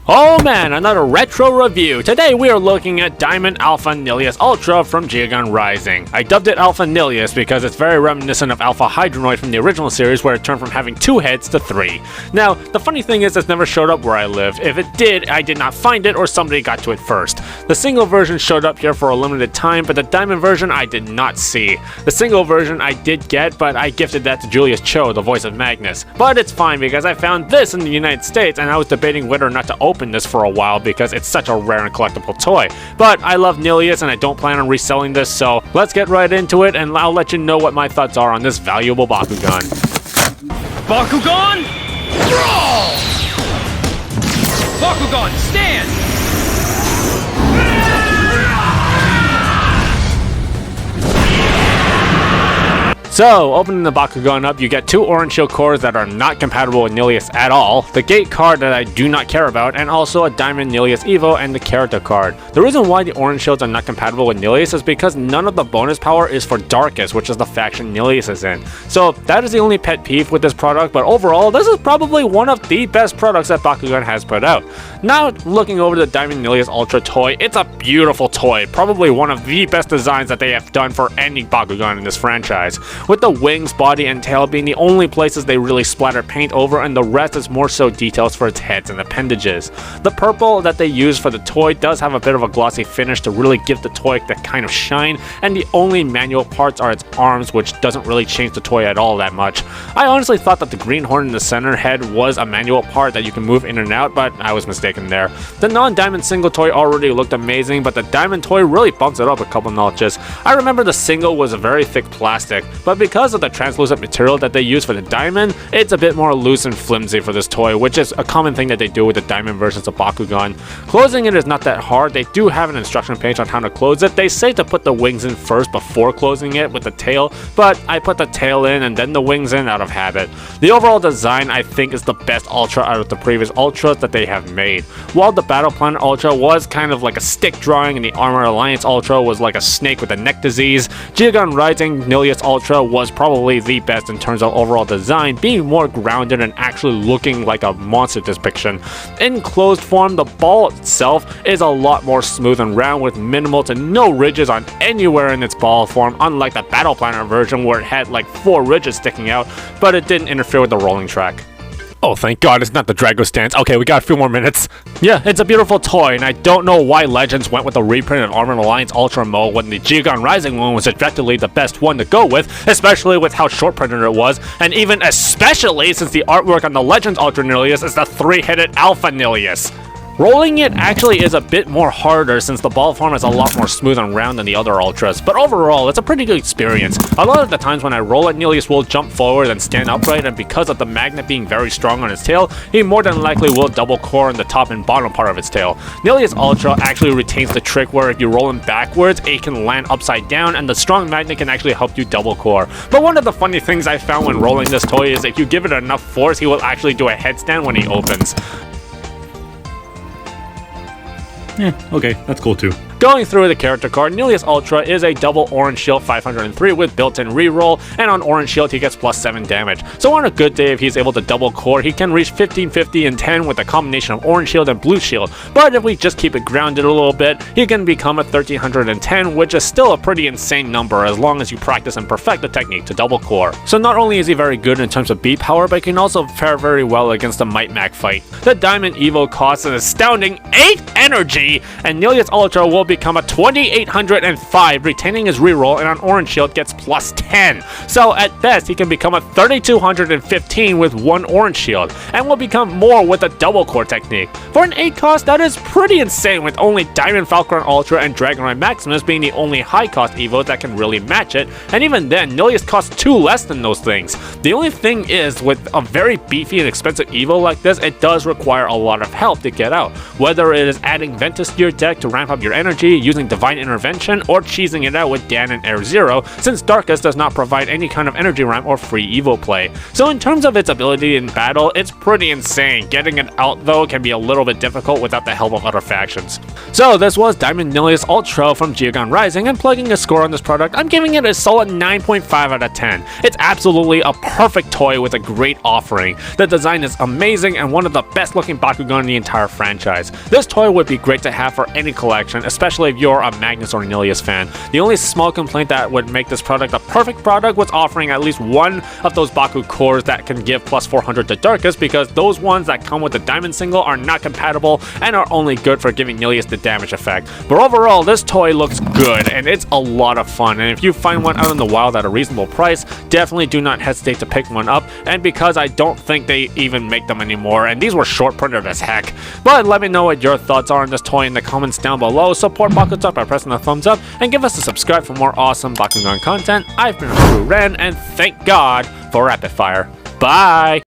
Oh man, another retro review. Today we are looking at Diamond Alpha Nillious Ultra from Geogan Rising. I dubbed it Alpha Nillious because it's very reminiscent of Alpha Hydronoid from the original series where it turned from having 2 heads to 3. Now, the funny thing is it's never showed up where I live. If it did, I did not find it or somebody got to it first. The single version showed up here for a limited time, but the Diamond version I did not see. The single version I did get, but I gifted that to Julius Cho, the voice of Magnus. But it's fine because I found this in the United States and I was debating whether or not to open this for a while because it's such a rare and collectible toy. But I love Nillious and I don't plan on reselling this, so let's get right into it and I'll let you know what my thoughts are on this valuable Bakugan. Bakugan Brawl! Bakugan stand! So, opening the Bakugan up, you get 2 orange shield cores that are not compatible with Nillious at all, the gate card that I do not care about, and also a Diamond Nillious Evo and the character card. The reason why the orange shields are not compatible with Nillious is because none of the bonus power is for Darkest, which is the faction Nillious is in. So, that is the only pet peeve with this product, but overall, this is probably one of the best products that Bakugan has put out. Now, looking over the Diamond Nillious Ultra toy, it's a beautiful toy, probably one of the best designs that they have done for any Bakugan in this franchise, with the wings, body, and tail being the only places they really splatter paint over, and the rest is more so details for its heads and appendages. The purple that they use for the toy does have a bit of a glossy finish to really give the toy that kind of shine, and the only manual parts are its arms, which doesn't really change the toy at all that much. I honestly thought that the green horn in the center head was a manual part that you can move in and out, but I was mistaken there. The non-diamond single toy already looked amazing, but the diamond toy really bumps it up a couple notches. I remember the single was a very thick plastic, but because of the translucent material that they use for the diamond, it's a bit more loose and flimsy for this toy, which is a common thing that they do with the diamond versions of Bakugan. Closing it is not that hard. They do have an instruction page on how to close it. They say to put the wings in first before closing it with the tail, but I put the tail in and then the wings in out of habit. The overall design I think is the best Ultra out of the previous Ultras that they have made. While the Battle Planet Ultra was kind of like a stick drawing and the Armor Alliance Ultra was like a snake with a neck disease, Geogan Rising Nillious Ultra was probably the best in terms of overall design, being more grounded and actually looking like a monster depiction. In closed form, the ball itself is a lot more smooth and round with minimal to no ridges on anywhere in its ball form, unlike the Battle Planet version where it had like 4 ridges sticking out, but it didn't interfere with the rolling track. Oh, thank God, it's not the Drago stance. Okay, we got a few more minutes. Yeah, it's a beautiful toy, and I don't know why Legends went with the reprint of Armored Alliance Ultra Mode when the Geogan Rising one was objectively the best one to go with, especially with how short-printed it was, and even especially since the artwork on the Legends Ultra Nillious is the 3-headed Alpha Nillious. Rolling it actually is a bit more harder since the ball form is a lot more smooth and round than the other Ultras, but overall it's a pretty good experience. A lot of the times when I roll it, Nillious will jump forward and stand upright, and because of the magnet being very strong on its tail, he more than likely will double core on the top and bottom part of its tail. Nillious Ultra actually retains the trick where if you roll him backwards, it can land upside down and the strong magnet can actually help you double core. But one of the funny things I found when rolling this toy is if you give it enough force, he will actually do a headstand when he opens. Okay, that's cool too. Going through the character card, Nillious Ultra is a double orange shield 503 with built-in reroll, and on orange shield he gets plus 7 damage. So on a good day, if he's able to double core, he can reach 15, 50, and 10 with a combination of orange shield and blue shield. But if we just keep it grounded a little bit, he can become a 1310, which is still a pretty insane number as long as you practice and perfect the technique to double core. So not only is he very good in terms of beat power, but he can also fare very well against the Might Mac fight. The Diamond Evo costs an astounding 8 energy, and Nillious Ultra will become a 2805, retaining his reroll, and on orange shield gets plus 10. So at best he can become a 3215 with 1 orange shield, and will become more with a double core technique. For an 8 cost, that is pretty insane, with only Diamond Falcon Ultra and Dragonite Maximus being the only high cost Evos that can really match it, and even then Nillious costs 2 less than those things. The only thing is, with a very beefy and expensive Evo like this, it does require a lot of help to get out, whether it is adding Ventus to your deck to ramp up your energy energy using Divine Intervention or cheesing it out with Dan and Air Zero, since Darkus does not provide any kind of energy ramp or free evo play. So in terms of its ability in battle, it's pretty insane. Getting it out though can be a little bit difficult without the help of other factions. So this was Diamond Nillious Ultra from Geogan Rising, and plugging a score on this product, I'm giving it a solid 9.5 out of 10. It's absolutely a perfect toy with a great offering. The design is amazing and one of the best looking Bakugan in the entire franchise. This toy would be great to have for any collection, especially if you're a Magnus or Nillious fan. The only small complaint that would make this product a perfect product was offering at least one of those Baku cores that can give plus 400 to Darkus, because those ones that come with the Diamond single are not compatible and are only good for giving Nillious the damage effect. But overall, this toy looks good and it's a lot of fun, and if you find one out in the wild at a reasonable price, definitely do not hesitate to pick one up. And because I don't think they even make them anymore, and these were short printed as heck. But let me know what your thoughts are on this toy in the comments down below. Support BakuTalk by pressing the thumbs up and give us a subscribe for more awesome Bakugan content. I've been Haru, and thank God for Rapid Fire. Bye!